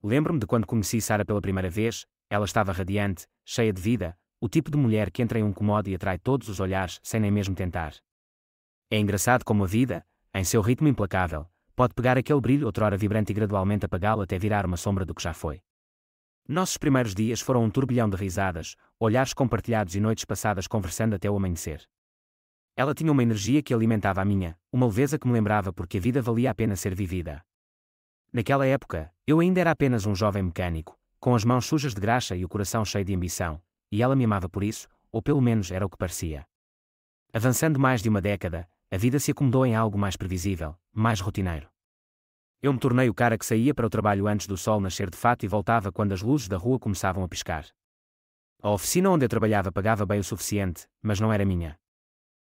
Lembro-me de quando conheci Sara pela primeira vez. Ela estava radiante, cheia de vida, o tipo de mulher que entra em um comodo e atrai todos os olhares sem nem mesmo tentar. É engraçado como a vida, em seu ritmo implacável, pode pegar aquele brilho outrora vibrante e gradualmente apagá-lo até virar uma sombra do que já foi. Nossos primeiros dias foram um turbilhão de risadas, olhares compartilhados e noites passadas conversando até o amanhecer. Ela tinha uma energia que alimentava a minha, uma leveza que me lembrava porque a vida valia a pena ser vivida. Naquela época, eu ainda era apenas um jovem mecânico, com as mãos sujas de graxa e o coração cheio de ambição, e ela me amava por isso, ou pelo menos era o que parecia. Avançando mais de uma década, a vida se acomodou em algo mais previsível, mais rotineiro. Eu me tornei o cara que saía para o trabalho antes do sol nascer de fato e voltava quando as luzes da rua começavam a piscar. A oficina onde eu trabalhava pagava bem o suficiente, mas não era minha.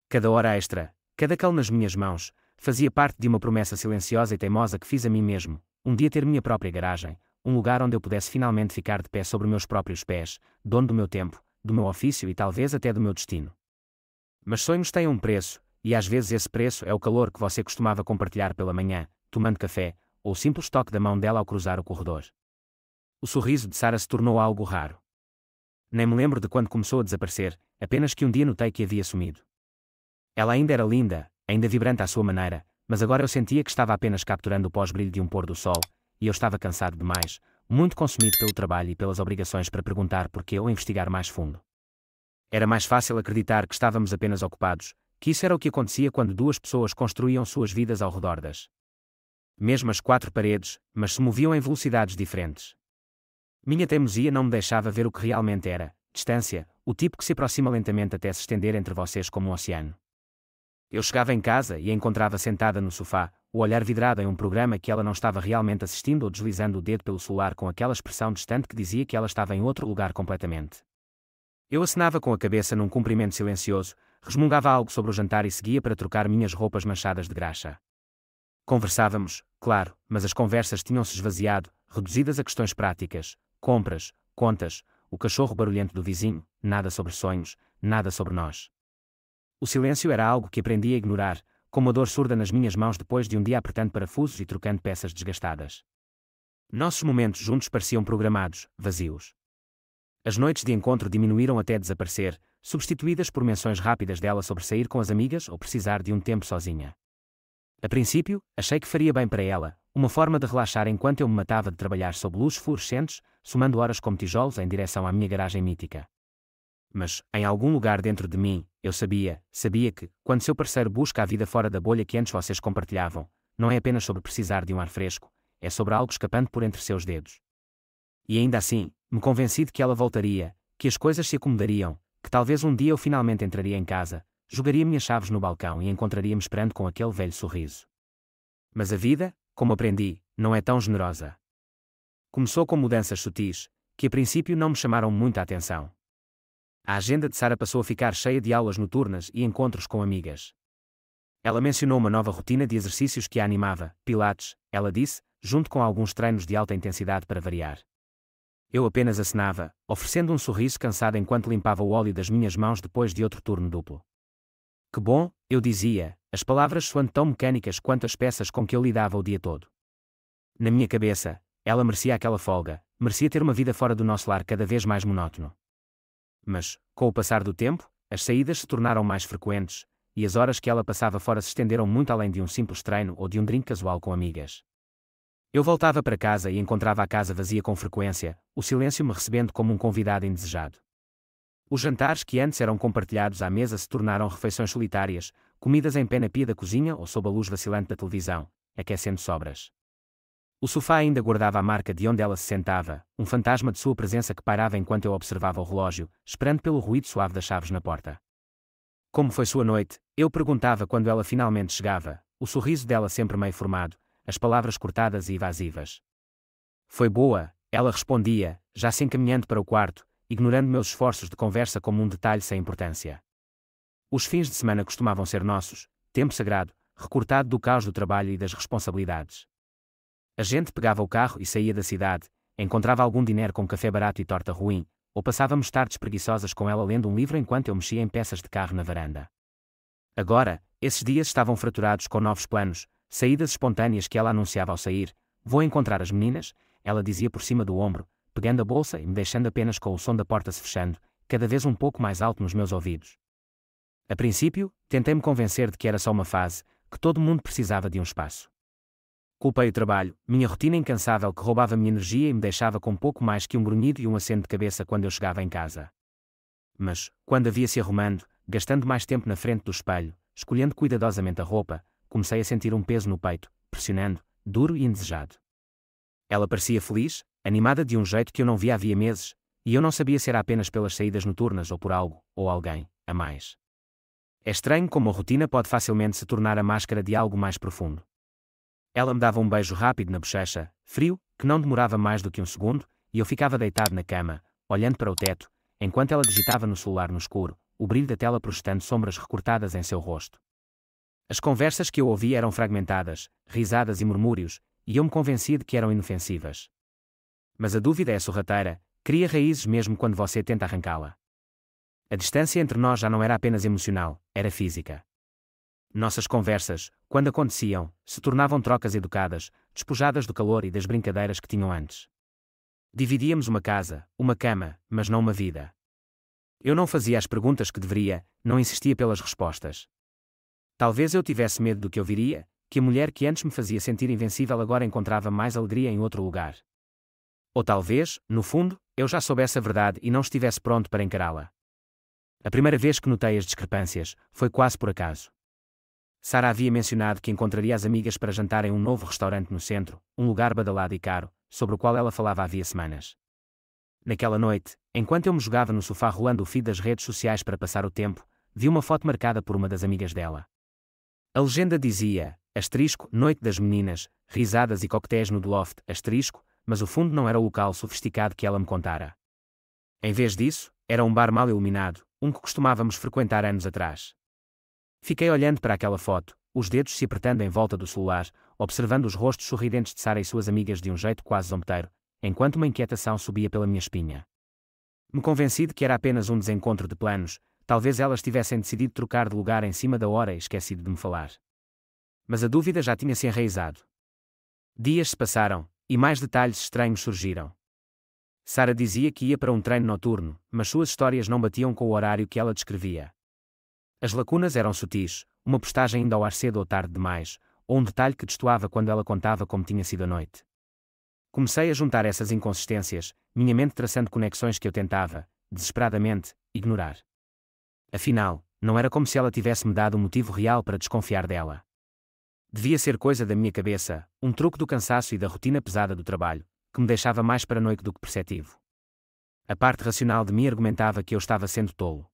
Cada hora extra, cada cal nas minhas mãos, fazia parte de uma promessa silenciosa e teimosa que fiz a mim mesmo, um dia ter minha própria garagem, um lugar onde eu pudesse finalmente ficar de pé sobre meus próprios pés, dono do meu tempo, do meu ofício e talvez até do meu destino. Mas sonhos têm um preço, e às vezes esse preço é o calor que você costumava compartilhar pela manhã, tomando café, ou o simples toque da mão dela ao cruzar o corredor. O sorriso de Sara se tornou algo raro. Nem me lembro de quando começou a desaparecer, apenas que um dia notei que havia sumido. Ela ainda era linda, ainda vibrante à sua maneira, mas agora eu sentia que estava apenas capturando o pós-brilho de um pôr do sol, e eu estava cansado demais, muito consumido pelo trabalho e pelas obrigações para perguntar porquê ou investigar mais fundo. Era mais fácil acreditar que estávamos apenas ocupados, que isso era o que acontecia quando duas pessoas construíam suas vidas ao redor das mesmas quatro paredes, mas se moviam em velocidades diferentes. Minha teimosia não me deixava ver o que realmente era, distância, o tipo que se aproxima lentamente até se estender entre vocês como um oceano. Eu chegava em casa e a encontrava sentada no sofá, o olhar vidrado em um programa que ela não estava realmente assistindo ou deslizando o dedo pelo celular com aquela expressão distante que dizia que ela estava em outro lugar completamente. Eu acenava com a cabeça num cumprimento silencioso, resmungava algo sobre o jantar e seguia para trocar minhas roupas manchadas de graxa. Conversávamos, claro, mas as conversas tinham-se esvaziado, reduzidas a questões práticas, compras, contas, o cachorro barulhento do vizinho, nada sobre sonhos, nada sobre nós. O silêncio era algo que aprendi a ignorar, como a dor surda nas minhas mãos depois de um dia apertando parafusos e trocando peças desgastadas. Nossos momentos juntos pareciam programados, vazios. As noites de encontro diminuíram até desaparecer, substituídas por menções rápidas dela sobre sair com as amigas ou precisar de um tempo sozinha. A princípio, achei que faria bem para ela, uma forma de relaxar enquanto eu me matava de trabalhar sob luzes fluorescentes, somando horas como tijolos em direção à minha garagem mítica. Mas, em algum lugar dentro de mim, eu sabia que, quando seu parceiro busca a vida fora da bolha que antes vocês compartilhavam, não é apenas sobre precisar de um ar fresco, é sobre algo escapando por entre seus dedos. E ainda assim, me convenci de que ela voltaria, que as coisas se acomodariam, que talvez um dia eu finalmente entraria em casa, jogaria minhas chaves no balcão e encontraria-me esperando com aquele velho sorriso. Mas a vida, como aprendi, não é tão generosa. Começou com mudanças sutis, que a princípio não me chamaram muita atenção. A agenda de Sara passou a ficar cheia de aulas noturnas e encontros com amigas. Ela mencionou uma nova rotina de exercícios que a animava, pilates, ela disse, junto com alguns treinos de alta intensidade para variar. Eu apenas acenava, oferecendo um sorriso cansado enquanto limpava o óleo das minhas mãos depois de outro turno duplo. Que bom, eu dizia, as palavras soando tão mecânicas quanto as peças com que eu lidava o dia todo. Na minha cabeça, ela merecia aquela folga, merecia ter uma vida fora do nosso lar cada vez mais monótono. Mas, com o passar do tempo, as saídas se tornaram mais frequentes, e as horas que ela passava fora se estenderam muito além de um simples treino ou de um drink casual com amigas. Eu voltava para casa e encontrava a casa vazia com frequência, o silêncio me recebendo como um convidado indesejado. Os jantares que antes eram compartilhados à mesa se tornaram refeições solitárias, comidas em pé na pia da cozinha ou sob a luz vacilante da televisão, aquecendo sobras. O sofá ainda guardava a marca de onde ela se sentava, um fantasma de sua presença que pairava enquanto eu observava o relógio, esperando pelo ruído suave das chaves na porta. Como foi sua noite? Eu perguntava quando ela finalmente chegava, o sorriso dela sempre meio formado, as palavras cortadas e evasivas. Foi boa, ela respondia, já se encaminhando para o quarto, ignorando meus esforços de conversa como um detalhe sem importância. Os fins de semana costumavam ser nossos, tempo sagrado, recortado do caos do trabalho e das responsabilidades. A gente pegava o carro e saía da cidade, encontrava algum dinheiro com café barato e torta ruim, ou passávamos tardes preguiçosas com ela lendo um livro enquanto eu mexia em peças de carro na varanda. Agora, esses dias estavam fraturados com novos planos, saídas espontâneas que ela anunciava ao sair, vou encontrar as meninas, ela dizia por cima do ombro, pegando a bolsa e me deixando apenas com o som da porta se fechando, cada vez um pouco mais alto nos meus ouvidos. A princípio, tentei-me convencer de que era só uma fase, que todo mundo precisava de um espaço. Culpei o trabalho, minha rotina incansável que roubava minha energia e me deixava com pouco mais que um grunhido e um aceno de cabeça quando eu chegava em casa. Mas, quando a via-se arrumando, gastando mais tempo na frente do espelho, escolhendo cuidadosamente a roupa, comecei a sentir um peso no peito, pressionando, duro e indesejado. Ela parecia feliz, animada de um jeito que eu não via havia meses, e eu não sabia se era apenas pelas saídas noturnas ou por algo, ou alguém, a mais. É estranho como a rotina pode facilmente se tornar a máscara de algo mais profundo. Ela me dava um beijo rápido na bochecha, frio, que não demorava mais do que um segundo, e eu ficava deitado na cama, olhando para o teto, enquanto ela digitava no celular no escuro, o brilho da tela projetando sombras recortadas em seu rosto. As conversas que eu ouvia eram fragmentadas, risadas e murmúrios, e eu me convencia de que eram inofensivas. Mas a dúvida é sorrateira, cria raízes mesmo quando você tenta arrancá-la. A distância entre nós já não era apenas emocional, era física. Nossas conversas, quando aconteciam, se tornavam trocas educadas, despojadas do calor e das brincadeiras que tinham antes. Dividíamos uma casa, uma cama, mas não uma vida. Eu não fazia as perguntas que deveria, não insistia pelas respostas. Talvez eu tivesse medo do que eu viria, que a mulher que antes me fazia sentir invencível agora encontrava mais alegria em outro lugar. Ou talvez, no fundo, eu já soubesse a verdade e não estivesse pronto para encará-la. A primeira vez que notei as discrepâncias, foi quase por acaso. Sara havia mencionado que encontraria as amigas para jantar em um novo restaurante no centro, um lugar badalado e caro, sobre o qual ela falava havia semanas. Naquela noite, enquanto eu me jogava no sofá rolando o feed das redes sociais para passar o tempo, vi uma foto marcada por uma das amigas dela. A legenda dizia, noite das meninas, risadas e coquetéis no The Loft, mas o fundo não era o local sofisticado que ela me contara. Em vez disso, era um bar mal iluminado, um que costumávamos frequentar anos atrás. Fiquei olhando para aquela foto, os dedos se apertando em volta do celular, observando os rostos sorridentes de Sara e suas amigas de um jeito quase zombeteiro, enquanto uma inquietação subia pela minha espinha. Me convenci de que era apenas um desencontro de planos, talvez elas tivessem decidido trocar de lugar em cima da hora e esquecido de me falar. Mas a dúvida já tinha se enraizado. Dias se passaram, e mais detalhes estranhos surgiram. Sara dizia que ia para um treino noturno, mas suas histórias não batiam com o horário que ela descrevia. As lacunas eram sutis, uma postagem ainda ao ar cedo ou tarde demais, ou um detalhe que destoava quando ela contava como tinha sido a noite. Comecei a juntar essas inconsistências, minha mente traçando conexões que eu tentava, desesperadamente, ignorar. Afinal, não era como se ela tivesse me dado um motivo real para desconfiar dela. Devia ser coisa da minha cabeça, um truque do cansaço e da rotina pesada do trabalho, que me deixava mais paranoico do que perceptivo. A parte racional de mim argumentava que eu estava sendo tolo.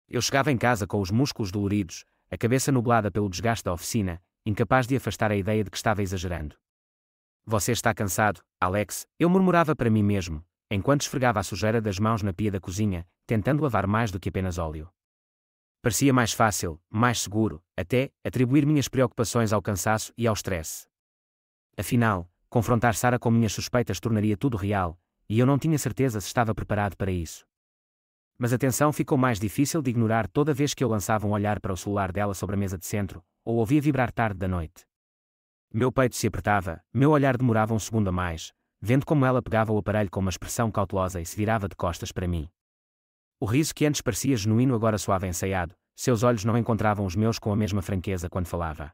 Eu chegava em casa com os músculos doloridos, a cabeça nublada pelo desgaste da oficina, incapaz de afastar a ideia de que estava exagerando. Você está cansado, Alex, eu murmurava para mim mesmo, enquanto esfregava a sujeira das mãos na pia da cozinha, tentando lavar mais do que apenas óleo. Parecia mais fácil, mais seguro, até, atribuir minhas preocupações ao cansaço e ao stress. Afinal, confrontar Sara com minhas suspeitas tornaria tudo real, e eu não tinha certeza se estava preparado para isso. Mas a tensão ficou mais difícil de ignorar toda vez que eu lançava um olhar para o celular dela sobre a mesa de centro, ou ouvia vibrar tarde da noite. Meu peito se apertava, meu olhar demorava um segundo a mais, vendo como ela pegava o aparelho com uma expressão cautelosa e se virava de costas para mim. O riso que antes parecia genuíno agora soava ensaiado, seus olhos não encontravam os meus com a mesma franqueza quando falava.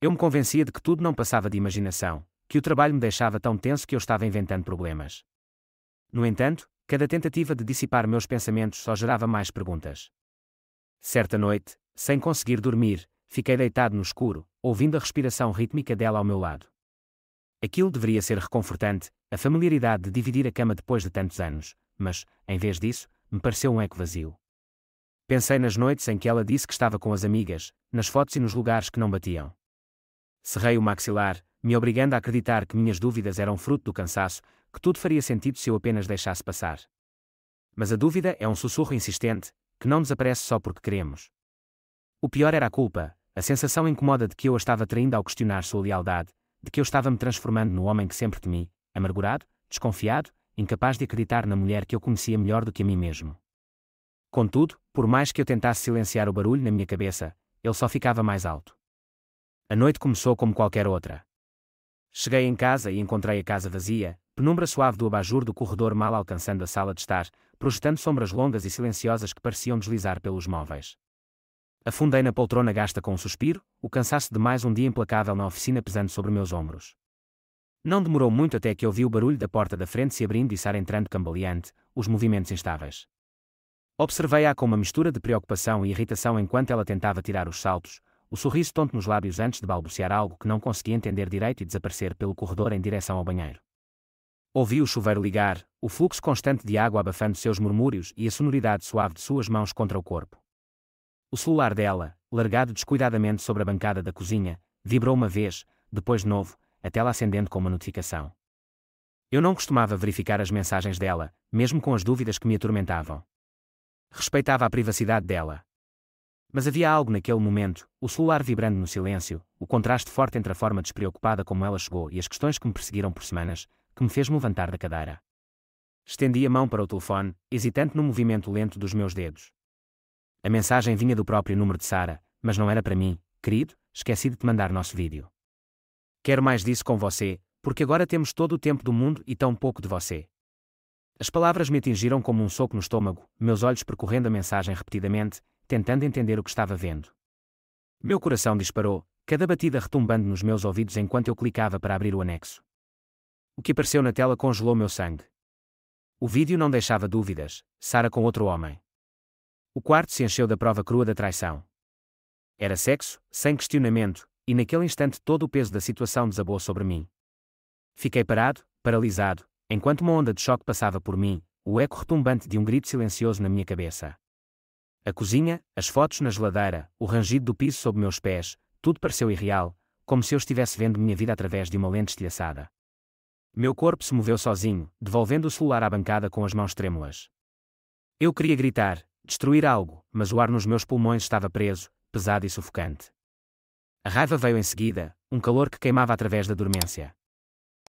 Eu me convencia de que tudo não passava de imaginação, que o trabalho me deixava tão tenso que eu estava inventando problemas. No entanto, cada tentativa de dissipar meus pensamentos só gerava mais perguntas. Certa noite, sem conseguir dormir, fiquei deitado no escuro, ouvindo a respiração rítmica dela ao meu lado. Aquilo deveria ser reconfortante, a familiaridade de dividir a cama depois de tantos anos, mas, em vez disso, me pareceu um eco vazio. Pensei nas noites em que ela disse que estava com as amigas, nas fotos e nos lugares que não batiam. Cerrei o maxilar, me obrigando a acreditar que minhas dúvidas eram fruto do cansaço, que tudo faria sentido se eu apenas deixasse passar. Mas a dúvida é um sussurro insistente, que não desaparece só porque queremos. O pior era a culpa, a sensação incômoda de que eu a estava traindo ao questionar sua lealdade, de que eu estava me transformando no homem que sempre temi, amargurado, desconfiado, incapaz de acreditar na mulher que eu conhecia melhor do que a mim mesmo. Contudo, por mais que eu tentasse silenciar o barulho na minha cabeça, ele só ficava mais alto. A noite começou como qualquer outra. Cheguei em casa e encontrei a casa vazia, penumbra suave do abajur do corredor mal alcançando a sala de estar, projetando sombras longas e silenciosas que pareciam deslizar pelos móveis. Afundei na poltrona gasta com um suspiro, o cansaço de mais um dia implacável na oficina pesando sobre meus ombros. Não demorou muito até que ouvi o barulho da porta da frente se abrindo e Sara entrando cambaleante, os movimentos instáveis. Observei-a com uma mistura de preocupação e irritação enquanto ela tentava tirar os saltos, o sorriso tonto nos lábios antes de balbuciar algo que não conseguia entender direito e desaparecer pelo corredor em direção ao banheiro. Ouvi o chuveiro ligar, o fluxo constante de água abafando seus murmúrios e a sonoridade suave de suas mãos contra o corpo. O celular dela, largado descuidadamente sobre a bancada da cozinha, vibrou uma vez, depois de novo, a tela acendendo com uma notificação. Eu não costumava verificar as mensagens dela, mesmo com as dúvidas que me atormentavam. Respeitava a privacidade dela. Mas havia algo naquele momento, o celular vibrando no silêncio, o contraste forte entre a forma despreocupada como ela chegou e as questões que me perseguiram por semanas, que me fez-me levantar da cadeira. Estendi a mão para o telefone, hesitante no movimento lento dos meus dedos. A mensagem vinha do próprio número de Sara, mas não era para mim. Querido, esqueci de te mandar nosso vídeo. Quero mais disso com você, porque agora temos todo o tempo do mundo e tão pouco de você. As palavras me atingiram como um soco no estômago, meus olhos percorrendo a mensagem repetidamente, tentando entender o que estava vendo. Meu coração disparou, cada batida retumbando nos meus ouvidos enquanto eu clicava para abrir o anexo. O que apareceu na tela congelou meu sangue. O vídeo não deixava dúvidas, Sara com outro homem. O quarto se encheu da prova crua da traição. Era sexo, sem questionamento, e naquele instante todo o peso da situação desabou sobre mim. Fiquei parado, paralisado, enquanto uma onda de choque passava por mim, o eco retumbante de um grito silencioso na minha cabeça. A cozinha, as fotos na geladeira, o rangido do piso sob meus pés, tudo pareceu irreal, como se eu estivesse vendo minha vida através de uma lente estilhaçada. Meu corpo se moveu sozinho, devolvendo o celular à bancada com as mãos trêmulas. Eu queria gritar, destruir algo, mas o ar nos meus pulmões estava preso, pesado e sufocante. A raiva veio em seguida, um calor que queimava através da dormência.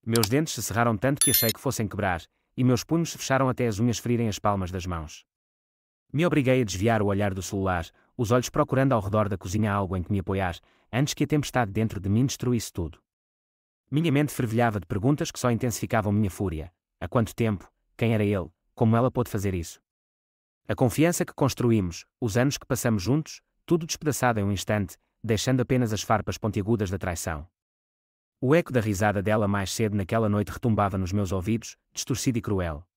Meus dentes se cerraram tanto que achei que fossem quebrar, e meus punhos se fecharam até as unhas ferirem as palmas das mãos. Me obriguei a desviar o olhar do celular, os olhos procurando ao redor da cozinha algo em que me apoiar, antes que a tempestade dentro de mim destruísse tudo. Minha mente fervilhava de perguntas que só intensificavam minha fúria. Há quanto tempo? Quem era ele? Como ela pôde fazer isso? A confiança que construímos, os anos que passamos juntos, tudo despedaçado em um instante, deixando apenas as farpas pontiagudas da traição. O eco da risada dela mais cedo naquela noite retumbava nos meus ouvidos, distorcido e cruel.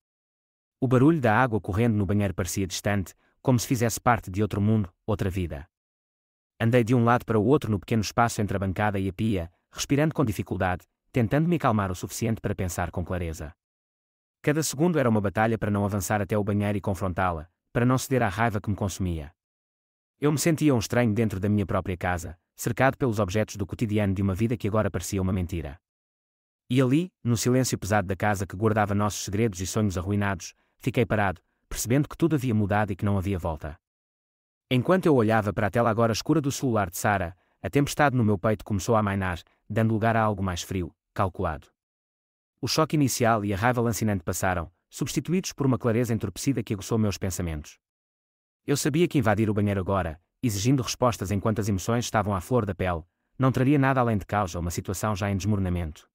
O barulho da água correndo no banheiro parecia distante, como se fizesse parte de outro mundo, outra vida. Andei de um lado para o outro no pequeno espaço entre a bancada e a pia, respirando com dificuldade, tentando me acalmar o suficiente para pensar com clareza. Cada segundo era uma batalha para não avançar até o banheiro e confrontá-la, para não ceder à raiva que me consumia. Eu me sentia um estranho dentro da minha própria casa, cercado pelos objetos do cotidiano de uma vida que agora parecia uma mentira. E ali, no silêncio pesado da casa que guardava nossos segredos e sonhos arruinados, fiquei parado, percebendo que tudo havia mudado e que não havia volta. Enquanto eu olhava para a tela agora escura do celular de Sara, a tempestade no meu peito começou a amainar, dando lugar a algo mais frio, calculado. O choque inicial e a raiva lancinante passaram, substituídos por uma clareza entorpecida que aguçou meus pensamentos. Eu sabia que invadir o banheiro agora, exigindo respostas enquanto as emoções estavam à flor da pele, não traria nada além de caos a uma situação já em desmoronamento.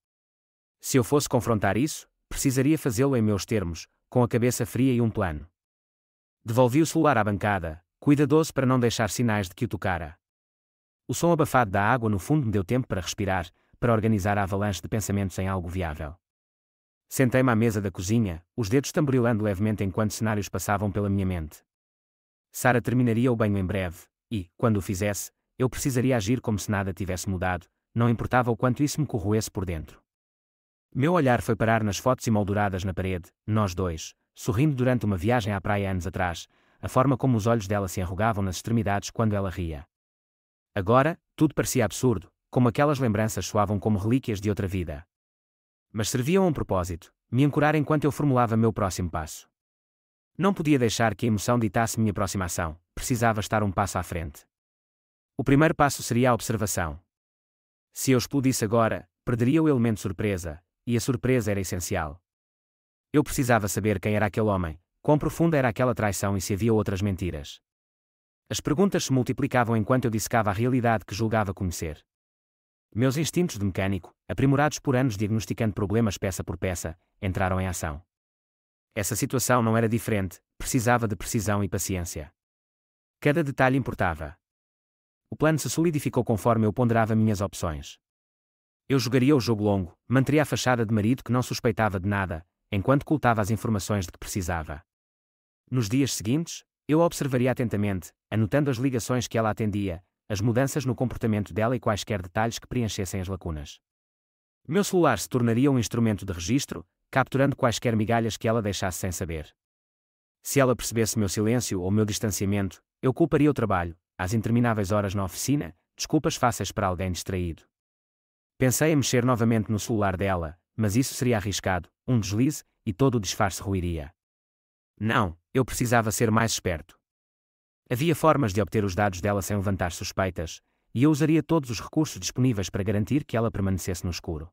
Se eu fosse confrontar isso, precisaria fazê-lo em meus termos, com a cabeça fria e um plano. Devolvi o celular à bancada, cuidadoso para não deixar sinais de que o tocara. O som abafado da água no fundo me deu tempo para respirar, para organizar a avalanche de pensamentos em algo viável. Sentei-me à mesa da cozinha, os dedos tamborilando levemente enquanto cenários passavam pela minha mente. Sara terminaria o banho em breve, e, quando o fizesse, eu precisaria agir como se nada tivesse mudado, não importava o quanto isso me corroesse por dentro. Meu olhar foi parar nas fotos emolduradas na parede, nós dois, sorrindo durante uma viagem à praia anos atrás, a forma como os olhos dela se enrugavam nas extremidades quando ela ria. Agora, tudo parecia absurdo, como aquelas lembranças soavam como relíquias de outra vida. Mas serviam a um propósito, me ancorar enquanto eu formulava meu próximo passo. Não podia deixar que a emoção ditasse minha próxima ação, precisava estar um passo à frente. O primeiro passo seria a observação. Se eu explodisse agora, perderia o elemento surpresa, e a surpresa era essencial. Eu precisava saber quem era aquele homem, quão profunda era aquela traição e se havia outras mentiras. As perguntas se multiplicavam enquanto eu dissecava a realidade que julgava conhecer. Meus instintos de mecânico, aprimorados por anos diagnosticando problemas peça por peça, entraram em ação. Essa situação não era diferente, precisava de precisão e paciência. Cada detalhe importava. O plano se solidificou conforme eu ponderava minhas opções. Eu jogaria o jogo longo, manteria a fachada de marido que não suspeitava de nada, enquanto ocultava as informações de que precisava. Nos dias seguintes, eu a observaria atentamente, anotando as ligações que ela atendia, as mudanças no comportamento dela e quaisquer detalhes que preenchessem as lacunas. Meu celular se tornaria um instrumento de registro, capturando quaisquer migalhas que ela deixasse sem saber. Se ela percebesse meu silêncio ou meu distanciamento, eu culparia o trabalho, as intermináveis horas na oficina, desculpas fáceis para alguém distraído. Pensei em mexer novamente no celular dela, mas isso seria arriscado, um deslize, e todo o disfarce ruiria. Não, eu precisava ser mais esperto. Havia formas de obter os dados dela sem levantar suspeitas, e eu usaria todos os recursos disponíveis para garantir que ela permanecesse no escuro.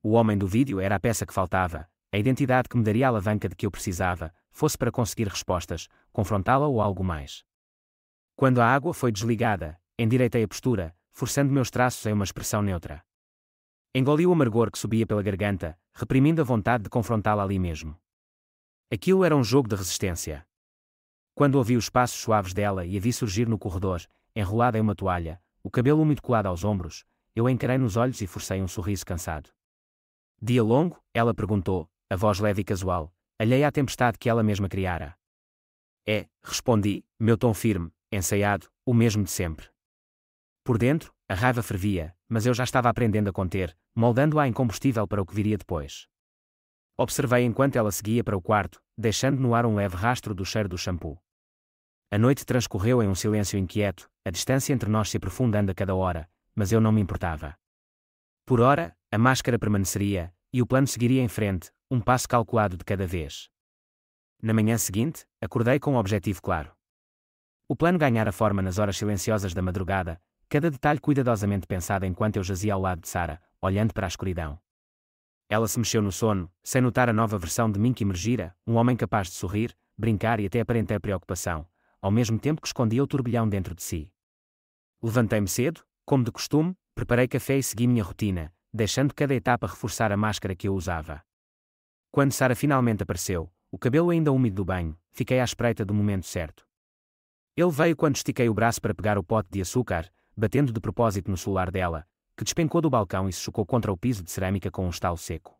O homem do vídeo era a peça que faltava, a identidade que me daria a alavanca de que eu precisava, fosse para conseguir respostas, confrontá-la ou algo mais. Quando a água foi desligada, endireitei a postura, forçando meus traços em uma expressão neutra. Engoli o amargor que subia pela garganta, reprimindo a vontade de confrontá-la ali mesmo. Aquilo era um jogo de resistência. Quando ouvi os passos suaves dela e a vi surgir no corredor, enrolada em uma toalha, o cabelo úmido colado aos ombros, eu a encarei nos olhos e forcei um sorriso cansado. Dia longo? Ela perguntou, a voz leve e casual, alheia à tempestade que ela mesma criara. É, respondi, meu tom firme, ensaiado, o mesmo de sempre. Por dentro, a raiva fervia, mas eu já estava aprendendo a conter, moldando-a em combustível para o que viria depois. Observei enquanto ela seguia para o quarto, deixando no ar um leve rastro do cheiro do shampoo. A noite transcorreu em um silêncio inquieto, a distância entre nós se aprofundando a cada hora, mas eu não me importava. Por ora, a máscara permaneceria, e o plano seguiria em frente, um passo calculado de cada vez. Na manhã seguinte, acordei com um objetivo claro. O plano ganhara forma nas horas silenciosas da madrugada, cada detalhe cuidadosamente pensado enquanto eu jazia ao lado de Sarah, olhando para a escuridão. Ela se mexeu no sono, sem notar a nova versão de mim que emergira, um homem capaz de sorrir, brincar e até aparentar preocupação, ao mesmo tempo que escondia o turbilhão dentro de si. Levantei-me cedo, como de costume, preparei café e segui minha rotina, deixando cada etapa reforçar a máscara que eu usava. Quando Sarah finalmente apareceu, o cabelo ainda úmido do banho, fiquei à espreita do momento certo. Ele veio quando estiquei o braço para pegar o pote de açúcar, batendo de propósito no celular dela, que despencou do balcão e se chocou contra o piso de cerâmica com um estalo seco.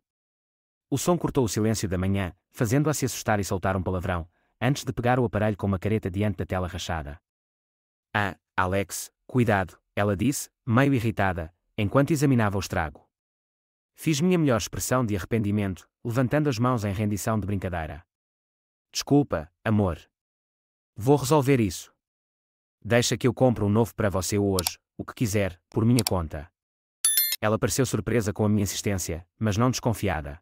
O som cortou o silêncio da manhã, fazendo-a se assustar e soltar um palavrão, antes de pegar o aparelho com uma careta diante da tela rachada. Ah, Alex, cuidado, ela disse, meio irritada, enquanto examinava o estrago. Fiz minha melhor expressão de arrependimento, levantando as mãos em rendição de brincadeira. Desculpa, amor. Vou resolver isso. Deixa que eu compre um novo para você hoje, o que quiser, por minha conta. Ela pareceu surpresa com a minha insistência, mas não desconfiada.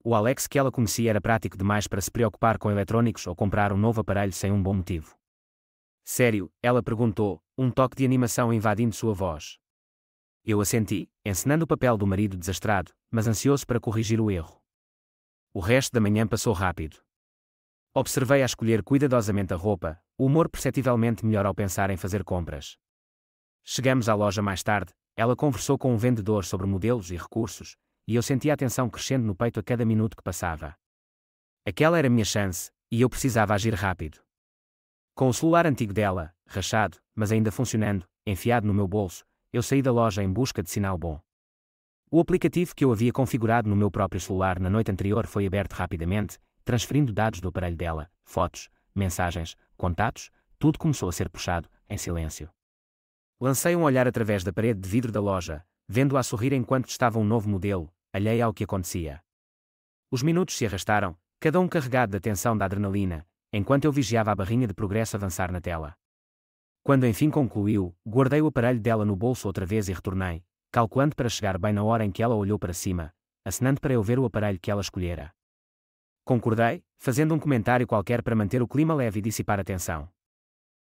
O Alex que ela conhecia era prático demais para se preocupar com eletrônicos ou comprar um novo aparelho sem um bom motivo. Sério, ela perguntou, um toque de animação invadindo sua voz. Eu assenti, encenando o papel do marido desastrado, mas ansioso para corrigir o erro. O resto da manhã passou rápido. Observei-a escolher cuidadosamente a roupa, o humor perceptivelmente melhor ao pensar em fazer compras. Chegamos à loja mais tarde, ela conversou com um vendedor sobre modelos e recursos, e eu senti a tensão crescendo no peito a cada minuto que passava. Aquela era a minha chance, e eu precisava agir rápido. Com o celular antigo dela, rachado, mas ainda funcionando, enfiado no meu bolso, eu saí da loja em busca de sinal bom. O aplicativo que eu havia configurado no meu próprio celular na noite anterior foi aberto rapidamente, transferindo dados do aparelho dela, fotos, mensagens, contatos, tudo começou a ser puxado, em silêncio. Lancei um olhar através da parede de vidro da loja, vendo-a sorrir enquanto testava um novo modelo, alheia ao que acontecia. Os minutos se arrastaram, cada um carregado da tensão da adrenalina, enquanto eu vigiava a barrinha de progresso avançar na tela. Quando enfim concluiu, guardei o aparelho dela no bolso outra vez e retornei, calculando para chegar bem na hora em que ela olhou para cima, acenando para eu ver o aparelho que ela escolhera. Concordei, fazendo um comentário qualquer para manter o clima leve e dissipar a tensão.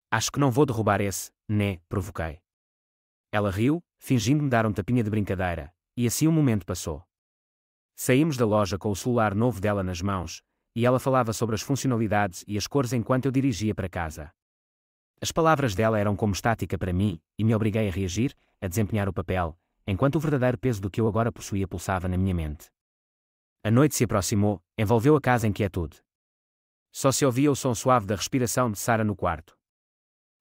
Acho que não vou derrubar esse, né? Provoquei. Ela riu, fingindo-me dar um tapinha de brincadeira, e assim o momento passou. Saímos da loja com o celular novo dela nas mãos, e ela falava sobre as funcionalidades e as cores enquanto eu dirigia para casa. As palavras dela eram como estática para mim, e me obriguei a reagir, a desempenhar o papel, enquanto o verdadeiro peso do que eu agora possuía pulsava na minha mente. A noite se aproximou, envolveu a casa em quietude. Só se ouvia o som suave da respiração de Sarah no quarto.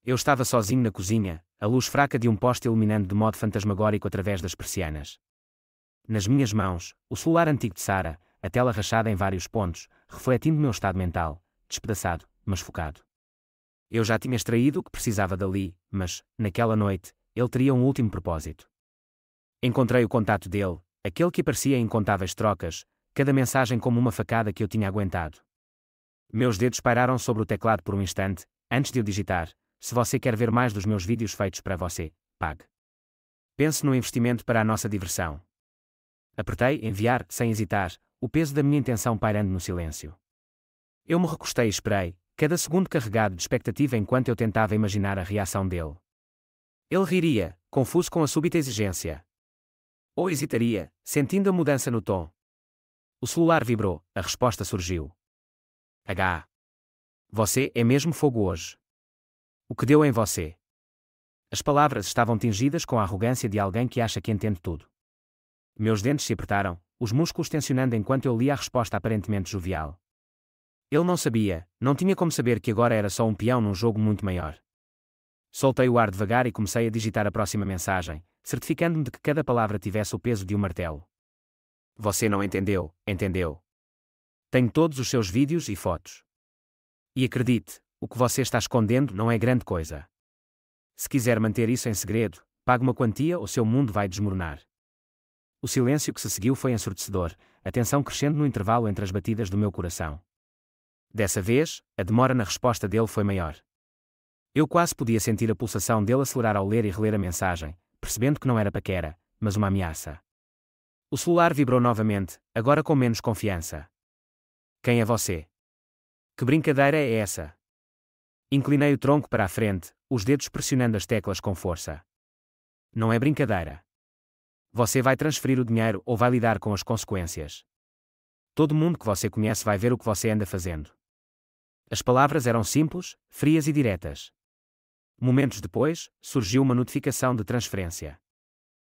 Eu estava sozinho na cozinha, a luz fraca de um poste iluminando de modo fantasmagórico através das persianas. Nas minhas mãos, o celular antigo de Sarah, a tela rachada em vários pontos, refletindo meu estado mental, despedaçado, mas focado. Eu já tinha extraído o que precisava dali, mas, naquela noite, ele teria um último propósito. Encontrei o contato dele, aquele que aparecia em incontáveis trocas, cada mensagem como uma facada que eu tinha aguentado. Meus dedos pairaram sobre o teclado por um instante, antes de eu digitar: se você quer ver mais dos meus vídeos feitos para você, pague. Pense no investimento para a nossa diversão. Apertei enviar, sem hesitar, o peso da minha intenção pairando no silêncio. Eu me recostei e esperei, cada segundo carregado de expectativa enquanto eu tentava imaginar a reação dele. Ele riria, confuso com a súbita exigência. Ou hesitaria, sentindo a mudança no tom. O celular vibrou, a resposta surgiu. Você é mesmo fogo hoje. O que deu em você? As palavras estavam tingidas com a arrogância de alguém que acha que entende tudo. Meus dentes se apertaram, os músculos tensionando enquanto eu lia a resposta aparentemente jovial. Ele não sabia, não tinha como saber que agora era só um peão num jogo muito maior. Soltei o ar devagar e comecei a digitar a próxima mensagem, certificando-me de que cada palavra tivesse o peso de um martelo. Você não entendeu, entendeu? Tenho todos os seus vídeos e fotos. E acredite, o que você está escondendo não é grande coisa. Se quiser manter isso em segredo, pague uma quantia ou seu mundo vai desmoronar. O silêncio que se seguiu foi ensurdecedor, a tensão crescendo no intervalo entre as batidas do meu coração. Dessa vez, a demora na resposta dele foi maior. Eu quase podia sentir a pulsação dele acelerar ao ler e reler a mensagem, percebendo que não era paquera, mas uma ameaça. O celular vibrou novamente, agora com menos confiança. Quem é você? Que brincadeira é essa? Inclinei o tronco para a frente, os dedos pressionando as teclas com força. Não é brincadeira. Você vai transferir o dinheiro ou vai lidar com as consequências. Todo mundo que você conhece vai ver o que você anda fazendo. As palavras eram simples, frias e diretas. Momentos depois, surgiu uma notificação de transferência.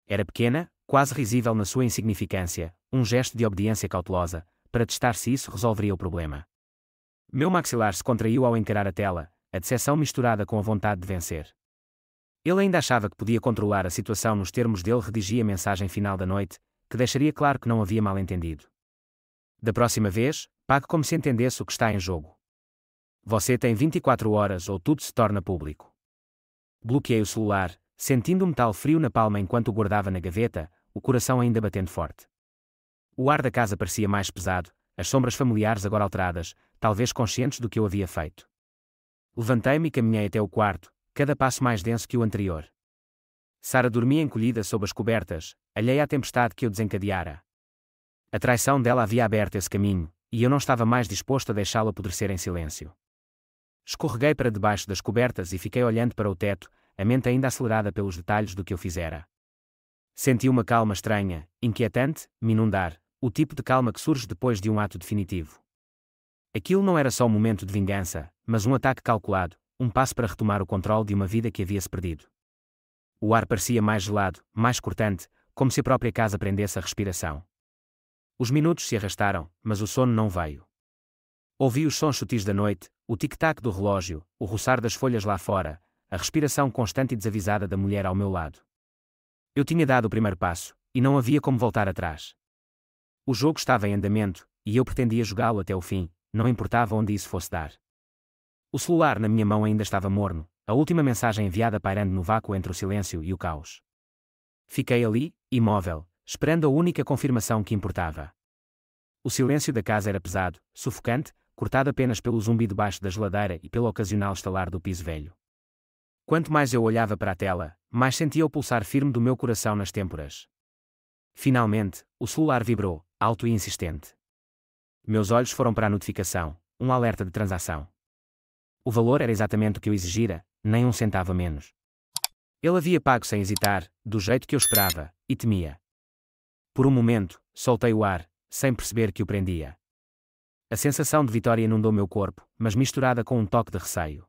Era pequena, quase risível na sua insignificância, um gesto de obediência cautelosa, para testar se isso resolveria o problema. Meu maxilar se contraiu ao encarar a tela, a decepção misturada com a vontade de vencer. Ele ainda achava que podia controlar a situação nos termos dele redigia a mensagem final da noite, que deixaria claro que não havia mal-entendido. Da próxima vez, pague como se entendesse o que está em jogo. Você tem 24 horas ou tudo se torna público. Bloqueei o celular, sentindo o metal frio na palma enquanto o guardava na gaveta, o coração ainda batendo forte. O ar da casa parecia mais pesado, as sombras familiares agora alteradas, talvez conscientes do que eu havia feito. Levantei-me e caminhei até o quarto, cada passo mais denso que o anterior. Sarah dormia encolhida sob as cobertas, alheia à tempestade que eu desencadeara. A traição dela havia aberto esse caminho, e eu não estava mais disposto a deixá-la apodrecer em silêncio. Escorreguei para debaixo das cobertas e fiquei olhando para o teto, a mente ainda acelerada pelos detalhes do que eu fizera. Senti uma calma estranha, inquietante, me inundar, o tipo de calma que surge depois de um ato definitivo. Aquilo não era só um momento de vingança, mas um ataque calculado, um passo para retomar o controle de uma vida que havia-se perdido. O ar parecia mais gelado, mais cortante, como se a própria casa prendesse a respiração. Os minutos se arrastaram, mas o sono não veio. Ouvi os sons sutis da noite, o tic-tac do relógio, o roçar das folhas lá fora, a respiração constante e desavisada da mulher ao meu lado. Eu tinha dado o primeiro passo, e não havia como voltar atrás. O jogo estava em andamento, e eu pretendia jogá-lo até o fim, não importava onde isso fosse dar. O celular na minha mão ainda estava morno, a última mensagem enviada pairando no vácuo entre o silêncio e o caos. Fiquei ali, imóvel, esperando a única confirmação que importava. O silêncio da casa era pesado, sufocante, cortado apenas pelo zumbido baixo da geladeira e pelo ocasional estalar do piso velho. Quanto mais eu olhava para a tela, mais sentia o pulsar firme do meu coração nas têmporas. Finalmente, o celular vibrou, alto e insistente. Meus olhos foram para a notificação, um alerta de transação. O valor era exatamente o que eu exigira, nem um centavo a menos. Ele havia pago sem hesitar, do jeito que eu esperava, e temia. Por um momento, soltei o ar, sem perceber que o prendia. A sensação de vitória inundou meu corpo, mas misturada com um toque de receio.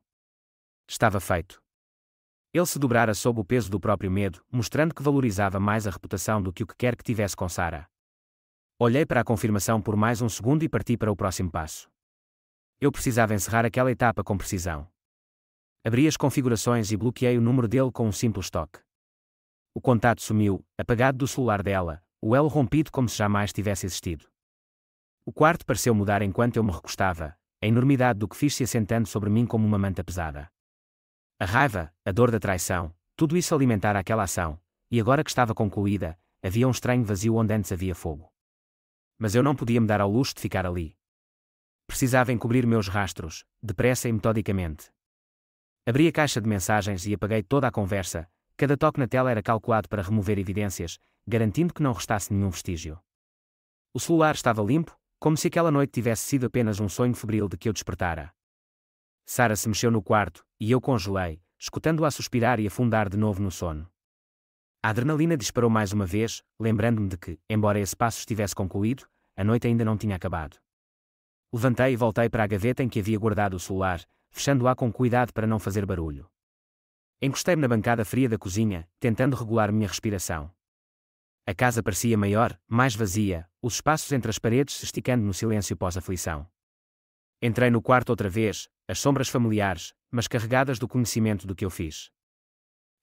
Estava feito. Ele se dobrara sob o peso do próprio medo, mostrando que valorizava mais a reputação do que o que quer que tivesse com Sarah. Olhei para a confirmação por mais um segundo e parti para o próximo passo. Eu precisava encerrar aquela etapa com precisão. Abri as configurações e bloqueei o número dele com um simples toque. O contato sumiu, apagado do celular dela, o elo rompido como se jamais tivesse existido. O quarto pareceu mudar enquanto eu me recostava, a enormidade do que fiz se assentando sobre mim como uma manta pesada. A raiva, a dor da traição, tudo isso alimentara aquela ação, e agora que estava concluída, havia um estranho vazio onde antes havia fogo. Mas eu não podia me dar ao luxo de ficar ali. Precisava encobrir meus rastros, depressa e metodicamente. Abri a caixa de mensagens e apaguei toda a conversa, cada toque na tela era calculado para remover evidências, garantindo que não restasse nenhum vestígio. O celular estava limpo, como se aquela noite tivesse sido apenas um sonho febril de que eu despertara. Sarah se mexeu no quarto, e eu congelei, escutando-a suspirar e afundar de novo no sono. A adrenalina disparou mais uma vez, lembrando-me de que, embora esse passo estivesse concluído, a noite ainda não tinha acabado. Levantei e voltei para a gaveta em que havia guardado o celular, fechando-a com cuidado para não fazer barulho. Encostei-me na bancada fria da cozinha, tentando regular minha respiração. A casa parecia maior, mais vazia, os espaços entre as paredes se esticando no silêncio pós-aflição. Entrei no quarto outra vez, as sombras familiares, mas carregadas do conhecimento do que eu fiz.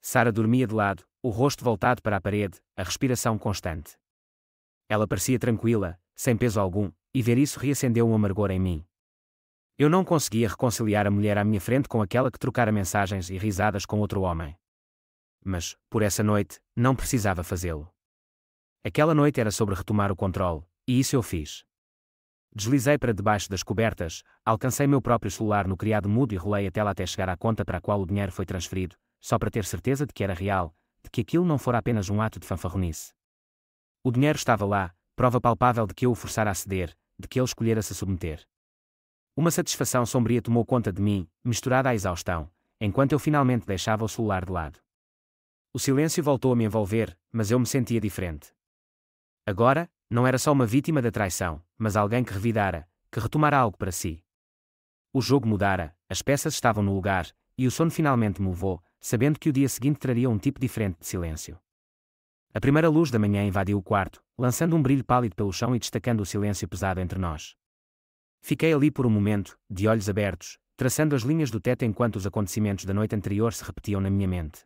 Sarah dormia de lado, o rosto voltado para a parede, a respiração constante. Ela parecia tranquila, sem peso algum, e ver isso reacendeu um amargor em mim. Eu não conseguia reconciliar a mulher à minha frente com aquela que trocara mensagens e risadas com outro homem. Mas, por essa noite, não precisava fazê-lo. Aquela noite era sobre retomar o controle, e isso eu fiz. Deslizei para debaixo das cobertas, alcancei meu próprio celular no criado mudo e rolei a tela até chegar à conta para a qual o dinheiro foi transferido, só para ter certeza de que era real, de que aquilo não fora apenas um ato de fanfarronice. O dinheiro estava lá, prova palpável de que eu o forçara a ceder, de que ele escolhera se submeter. Uma satisfação sombria tomou conta de mim, misturada à exaustão, enquanto eu finalmente deixava o celular de lado. O silêncio voltou a me envolver, mas eu me sentia diferente. Agora, não era só uma vítima da traição, mas alguém que revidara, que retomara algo para si. O jogo mudara, as peças estavam no lugar, e o sono finalmente me levou, sabendo que o dia seguinte traria um tipo diferente de silêncio. A primeira luz da manhã invadiu o quarto, lançando um brilho pálido pelo chão e destacando o silêncio pesado entre nós. Fiquei ali por um momento, de olhos abertos, traçando as linhas do teto enquanto os acontecimentos da noite anterior se repetiam na minha mente.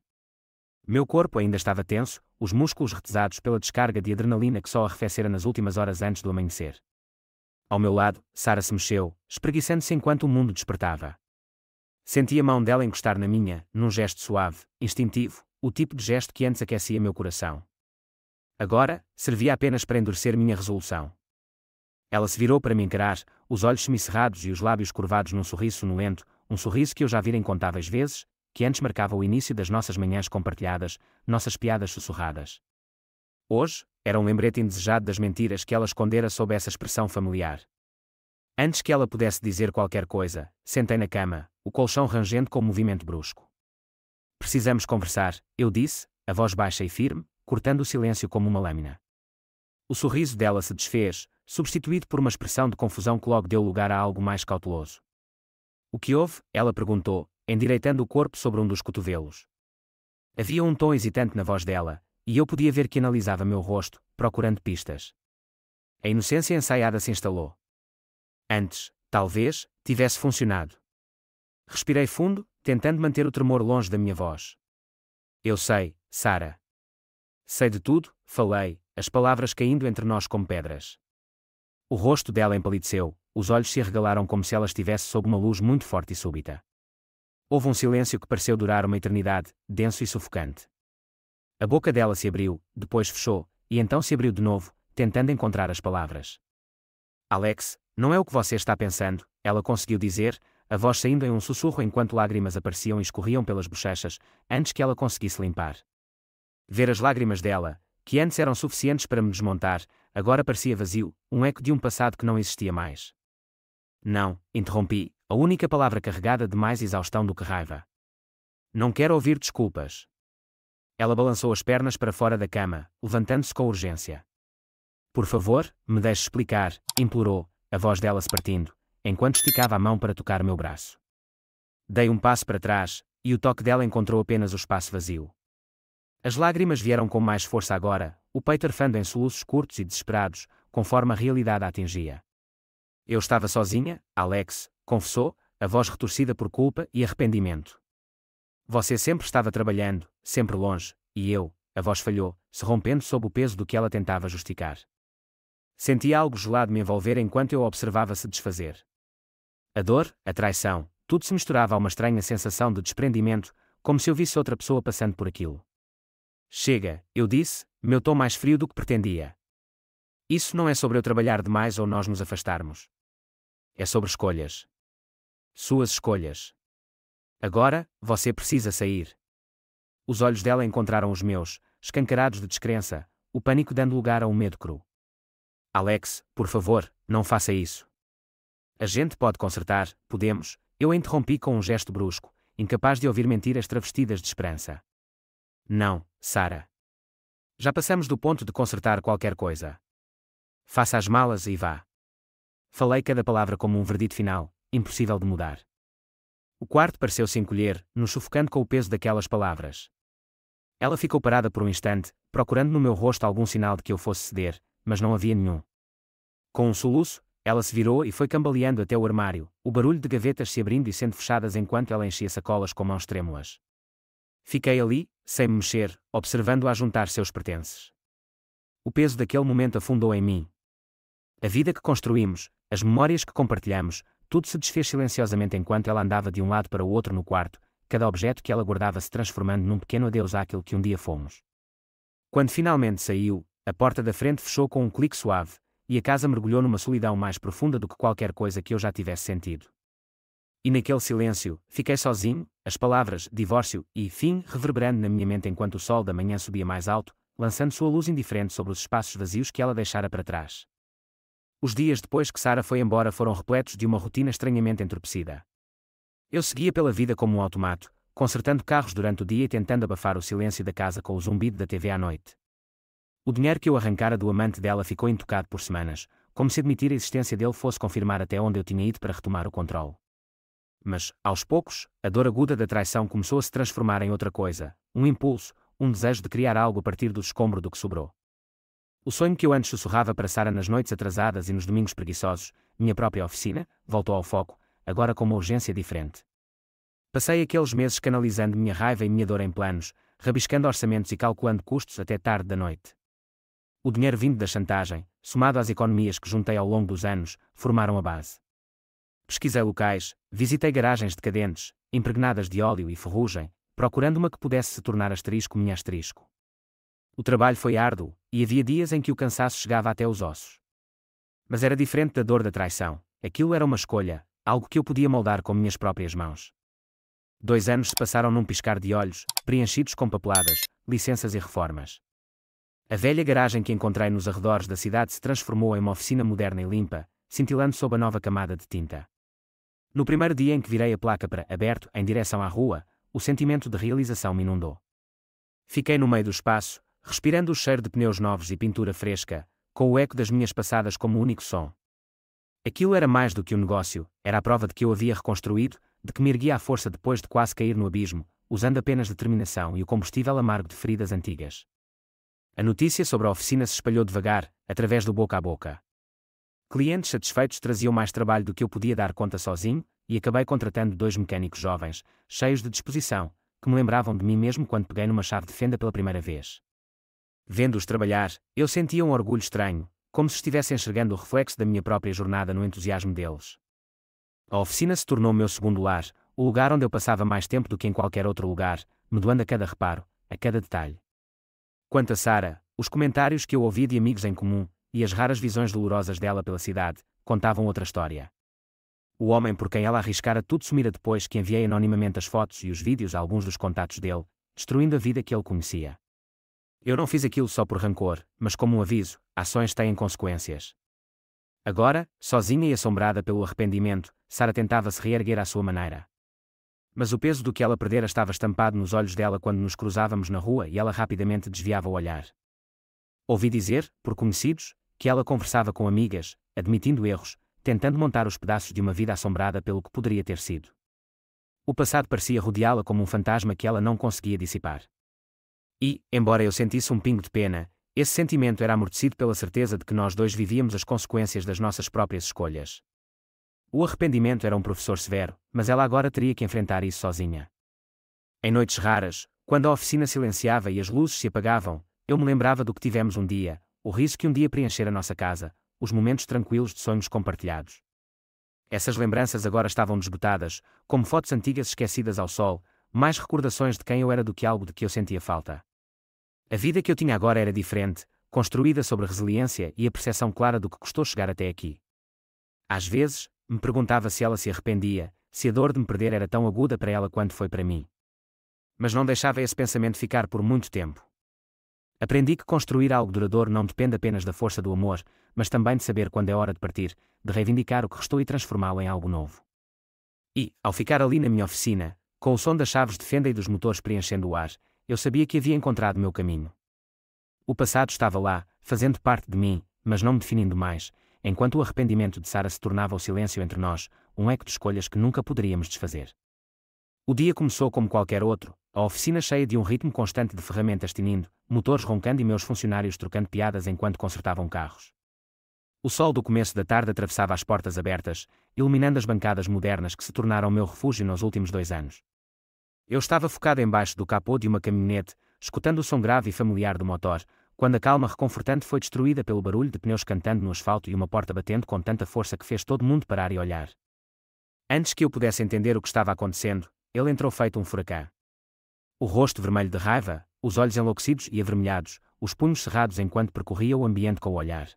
Meu corpo ainda estava tenso, os músculos retesados pela descarga de adrenalina que só arrefecera nas últimas horas antes do amanhecer. Ao meu lado, Sarah se mexeu, espreguiçando-se enquanto o mundo despertava. Senti a mão dela encostar na minha, num gesto suave, instintivo, o tipo de gesto que antes aquecia meu coração. Agora, servia apenas para endurecer minha resolução. Ela se virou para me encarar, os olhos semicerrados e os lábios curvados num sorriso sonolento, um sorriso que eu já vira incontáveis vezes, que antes marcava o início das nossas manhãs compartilhadas, nossas piadas sussurradas. Hoje, era um lembrete indesejado das mentiras que ela escondera sob essa expressão familiar. Antes que ela pudesse dizer qualquer coisa, sentei na cama, o colchão rangendo com um movimento brusco. Precisamos conversar, eu disse, a voz baixa e firme, cortando o silêncio como uma lâmina. O sorriso dela se desfez, substituído por uma expressão de confusão que logo deu lugar a algo mais cauteloso. O que houve? Ela perguntou, endireitando o corpo sobre um dos cotovelos. Havia um tom hesitante na voz dela, e eu podia ver que analisava meu rosto, procurando pistas. A inocência ensaiada se instalou. Antes, talvez, tivesse funcionado. Respirei fundo, tentando manter o tremor longe da minha voz. Eu sei, Sarah. Sei de tudo, falei, as palavras caindo entre nós como pedras. O rosto dela empalideceu, os olhos se arregalaram como se ela estivesse sob uma luz muito forte e súbita. Houve um silêncio que pareceu durar uma eternidade, denso e sufocante. A boca dela se abriu, depois fechou, e então se abriu de novo, tentando encontrar as palavras. Alex, não é o que você está pensando, ela conseguiu dizer, a voz saindo em um sussurro enquanto lágrimas apareciam e escorriam pelas bochechas, antes que ela conseguisse limpar. Ver as lágrimas dela, que antes eram suficientes para me desmontar, agora parecia vazio, um eco de um passado que não existia mais. Não, interrompi, a única palavra carregada de mais exaustão do que raiva. Não quero ouvir desculpas. Ela balançou as pernas para fora da cama, levantando-se com urgência. Por favor, me deixe explicar, implorou, a voz dela se partindo, enquanto esticava a mão para tocar meu braço. Dei um passo para trás, e o toque dela encontrou apenas o espaço vazio. As lágrimas vieram com mais força agora, o peito arfando em soluços curtos e desesperados, conforme a realidade a atingia. Eu estava sozinha, Alex, confessou, a voz retorcida por culpa e arrependimento. Você sempre estava trabalhando, sempre longe, e eu, a voz falhou, se rompendo sob o peso do que ela tentava justificar. Sentia algo gelado me envolver enquanto eu a observava se desfazer. A dor, a traição, tudo se misturava a uma estranha sensação de desprendimento, como se eu visse outra pessoa passando por aquilo. Chega, eu disse, meu tom mais frio do que pretendia. Isso não é sobre eu trabalhar demais ou nós nos afastarmos. É sobre escolhas. Suas escolhas. Agora, você precisa sair. Os olhos dela encontraram os meus, escancarados de descrença, o pânico dando lugar a um medo cru. Alex, por favor, não faça isso. A gente pode consertar, podemos, eu a interrompi com um gesto brusco, incapaz de ouvir mentiras travestidas de esperança. Não, Sarah. Já passamos do ponto de consertar qualquer coisa. Faça as malas e vá. Falei cada palavra como um verdito final, impossível de mudar. O quarto pareceu se encolher, nos sufocando com o peso daquelas palavras. Ela ficou parada por um instante, procurando no meu rosto algum sinal de que eu fosse ceder, mas não havia nenhum. Com um soluço, ela se virou e foi cambaleando até o armário, o barulho de gavetas se abrindo e sendo fechadas enquanto ela enchia sacolas com mãos trêmulas. Fiquei ali, sem me mexer, observando-a juntar seus pertences. O peso daquele momento afundou em mim. A vida que construímos, as memórias que compartilhamos, tudo se desfez silenciosamente enquanto ela andava de um lado para o outro no quarto, cada objeto que ela guardava se transformando num pequeno adeus àquilo que um dia fomos. Quando finalmente saiu, a porta da frente fechou com um clique suave, e a casa mergulhou numa solidão mais profunda do que qualquer coisa que eu já tivesse sentido. E naquele silêncio, fiquei sozinho, as palavras divórcio e fim reverberando na minha mente enquanto o sol da manhã subia mais alto, lançando sua luz indiferente sobre os espaços vazios que ela deixara para trás. Os dias depois que Sarah foi embora foram repletos de uma rotina estranhamente entorpecida. Eu seguia pela vida como um automato, consertando carros durante o dia e tentando abafar o silêncio da casa com o zumbido da TV à noite. O dinheiro que eu arrancara do amante dela ficou intocado por semanas, como se admitir a existência dele fosse confirmar até onde eu tinha ido para retomar o controle. Mas, aos poucos, a dor aguda da traição começou a se transformar em outra coisa, um impulso, um desejo de criar algo a partir do escombro do que sobrou. O sonho que eu antes sussurrava para Sarah nas noites atrasadas e nos domingos preguiçosos, minha própria oficina, voltou ao foco, agora com uma urgência diferente. Passei aqueles meses canalizando minha raiva e minha dor em planos, rabiscando orçamentos e calculando custos até tarde da noite. O dinheiro vindo da chantagem, somado às economias que juntei ao longo dos anos, formaram a base. Pesquisei locais, visitei garagens decadentes, impregnadas de óleo e ferrugem, procurando uma que pudesse se tornar asterisco minha asterisco. O trabalho foi árduo, e havia dias em que o cansaço chegava até os ossos. Mas era diferente da dor da traição, aquilo era uma escolha, algo que eu podia moldar com minhas próprias mãos. 2 anos se passaram num piscar de olhos, preenchidos com papeladas, licenças e reformas. A velha garagem que encontrei nos arredores da cidade se transformou em uma oficina moderna e limpa, cintilando sob a nova camada de tinta. No primeiro dia em que virei a placa para aberto em direção à rua, o sentimento de realização me inundou. Fiquei no meio do espaço, respirando o cheiro de pneus novos e pintura fresca, com o eco das minhas passadas como único som. Aquilo era mais do que um negócio, era a prova de que eu havia reconstruído, de que me erguia à força depois de quase cair no abismo, usando apenas determinação e o combustível amargo de feridas antigas. A notícia sobre a oficina se espalhou devagar, através do boca a boca. Clientes satisfeitos traziam mais trabalho do que eu podia dar conta sozinho, e acabei contratando 2 mecânicos jovens, cheios de disposição, que me lembravam de mim mesmo quando peguei numa chave de fenda pela primeira vez. Vendo-os trabalhar, eu sentia um orgulho estranho, como se estivesse enxergando o reflexo da minha própria jornada no entusiasmo deles. A oficina se tornou meu segundo lar, o lugar onde eu passava mais tempo do que em qualquer outro lugar, medoando a cada reparo, a cada detalhe. Quanto a Sarah, os comentários que eu ouvia de amigos em comum, e as raras visões dolorosas dela pela cidade, contavam outra história. O homem por quem ela arriscara tudo sumira depois que enviei anonimamente as fotos e os vídeos a alguns dos contatos dele, destruindo a vida que ele conhecia. Eu não fiz aquilo só por rancor, mas como um aviso, ações têm consequências. Agora, sozinha e assombrada pelo arrependimento, Sarah tentava se reerguer à sua maneira. Mas o peso do que ela perdera estava estampado nos olhos dela quando nos cruzávamos na rua e ela rapidamente desviava o olhar. Ouvi dizer, por conhecidos, que ela conversava com amigas, admitindo erros, tentando montar os pedaços de uma vida assombrada pelo que poderia ter sido. O passado parecia rodeá-la como um fantasma que ela não conseguia dissipar. E, embora eu sentisse um pingo de pena, esse sentimento era amortecido pela certeza de que nós dois vivíamos as consequências das nossas próprias escolhas. O arrependimento era um professor severo, mas ela agora teria que enfrentar isso sozinha. Em noites raras, quando a oficina silenciava e as luzes se apagavam, eu me lembrava do que tivemos um dia, o riso que um dia preenchera a nossa casa, os momentos tranquilos de sonhos compartilhados. Essas lembranças agora estavam desbotadas, como fotos antigas esquecidas ao sol, mais recordações de quem eu era do que algo de que eu sentia falta. A vida que eu tinha agora era diferente, construída sobre resiliência e a percepção clara do que custou chegar até aqui. Às vezes, me perguntava se ela se arrependia, se a dor de me perder era tão aguda para ela quanto foi para mim. Mas não deixava esse pensamento ficar por muito tempo. Aprendi que construir algo duradouro não depende apenas da força do amor, mas também de saber quando é hora de partir, de reivindicar o que restou e transformá-lo em algo novo. E, ao ficar ali na minha oficina, com o som das chaves de fenda e dos motores preenchendo o ar, eu sabia que havia encontrado meu caminho. O passado estava lá, fazendo parte de mim, mas não me definindo mais, enquanto o arrependimento de Sarah se tornava o silêncio entre nós, um eco de escolhas que nunca poderíamos desfazer. O dia começou como qualquer outro, a oficina cheia de um ritmo constante de ferramentas tinindo, motores roncando e meus funcionários trocando piadas enquanto consertavam carros. O sol do começo da tarde atravessava as portas abertas, iluminando as bancadas modernas que se tornaram meu refúgio nos últimos 2 anos. Eu estava focado embaixo do capô de uma caminhonete, escutando o som grave e familiar do motor, quando a calma reconfortante foi destruída pelo barulho de pneus cantando no asfalto e uma porta batendo com tanta força que fez todo mundo parar e olhar. Antes que eu pudesse entender o que estava acontecendo, ele entrou feito um furacão. O rosto vermelho de raiva, os olhos enlouquecidos e avermelhados, os punhos cerrados enquanto percorria o ambiente com o olhar.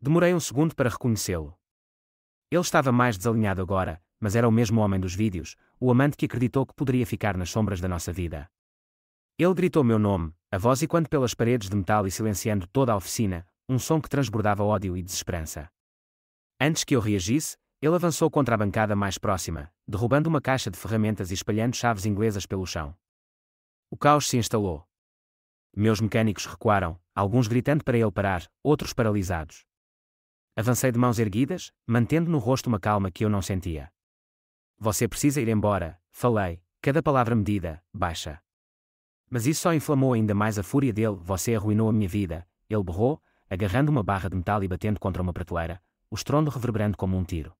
Demorei um segundo para reconhecê-lo. Ele estava mais desalinhado agora, mas era o mesmo homem dos vídeos, o amante que acreditou que poderia ficar nas sombras da nossa vida. Ele gritou meu nome, a voz ecoando pelas paredes de metal e silenciando toda a oficina, um som que transbordava ódio e desesperança. Antes que eu reagisse, ele avançou contra a bancada mais próxima, derrubando uma caixa de ferramentas e espalhando chaves inglesas pelo chão. O caos se instalou. Meus mecânicos recuaram, alguns gritando para ele parar, outros paralisados. Avancei de mãos erguidas, mantendo no rosto uma calma que eu não sentia. Você precisa ir embora, falei, cada palavra medida, baixa. Mas isso só inflamou ainda mais a fúria dele. Você arruinou a minha vida, ele berrou, agarrando uma barra de metal e batendo contra uma prateleira, o estrondo reverberando como um tiro.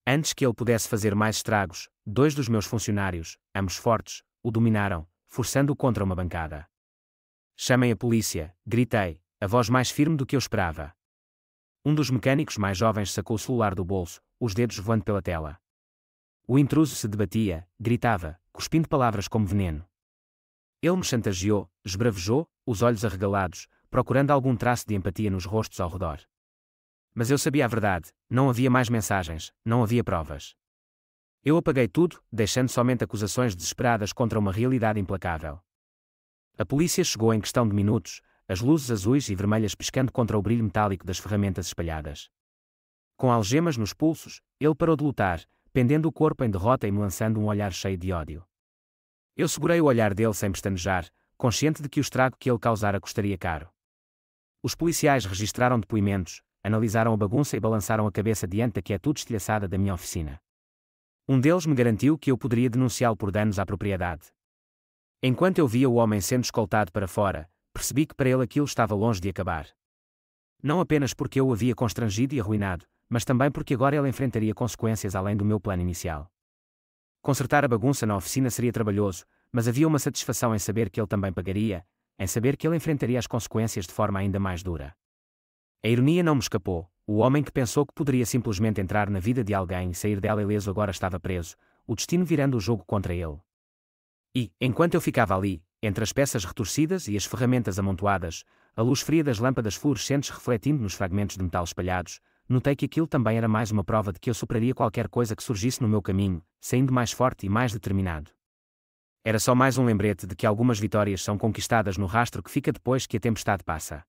Antes que ele pudesse fazer mais estragos, 2 dos meus funcionários, ambos fortes, o dominaram, forçando-o contra uma bancada. Chamem a polícia, gritei, a voz mais firme do que eu esperava. Um dos mecânicos mais jovens sacou o celular do bolso, os dedos voando pela tela. O intruso se debatia, gritava, cuspindo palavras como veneno. Ele me chantageou, esbravejou, os olhos arregalados, procurando algum traço de empatia nos rostos ao redor. Mas eu sabia a verdade, não havia mais mensagens, não havia provas. Eu apaguei tudo, deixando somente acusações desesperadas contra uma realidade implacável. A polícia chegou em questão de minutos, as luzes azuis e vermelhas piscando contra o brilho metálico das ferramentas espalhadas. Com algemas nos pulsos, ele parou de lutar, pendendo o corpo em derrota e me lançando um olhar cheio de ódio. Eu segurei o olhar dele sem pestanejar, consciente de que o estrago que ele causara custaria caro. Os policiais registraram depoimentos, analisaram a bagunça e balançaram a cabeça diante da quietude estilhaçada da minha oficina. Um deles me garantiu que eu poderia denunciá-lo por danos à propriedade. Enquanto eu via o homem sendo escoltado para fora, percebi que para ele aquilo estava longe de acabar. Não apenas porque eu o havia constrangido e arruinado, mas também porque agora ele enfrentaria consequências além do meu plano inicial. Consertar a bagunça na oficina seria trabalhoso, mas havia uma satisfação em saber que ele também pagaria, em saber que ele enfrentaria as consequências de forma ainda mais dura. A ironia não me escapou. O homem que pensou que poderia simplesmente entrar na vida de alguém e sair dela ileso agora estava preso, o destino virando o jogo contra ele. E, enquanto eu ficava ali, entre as peças retorcidas e as ferramentas amontoadas, a luz fria das lâmpadas fluorescentes refletindo nos fragmentos de metal espalhados, notei que aquilo também era mais uma prova de que eu superaria qualquer coisa que surgisse no meu caminho, saindo mais forte e mais determinado. Era só mais um lembrete de que algumas vitórias são conquistadas no rastro que fica depois que a tempestade passa.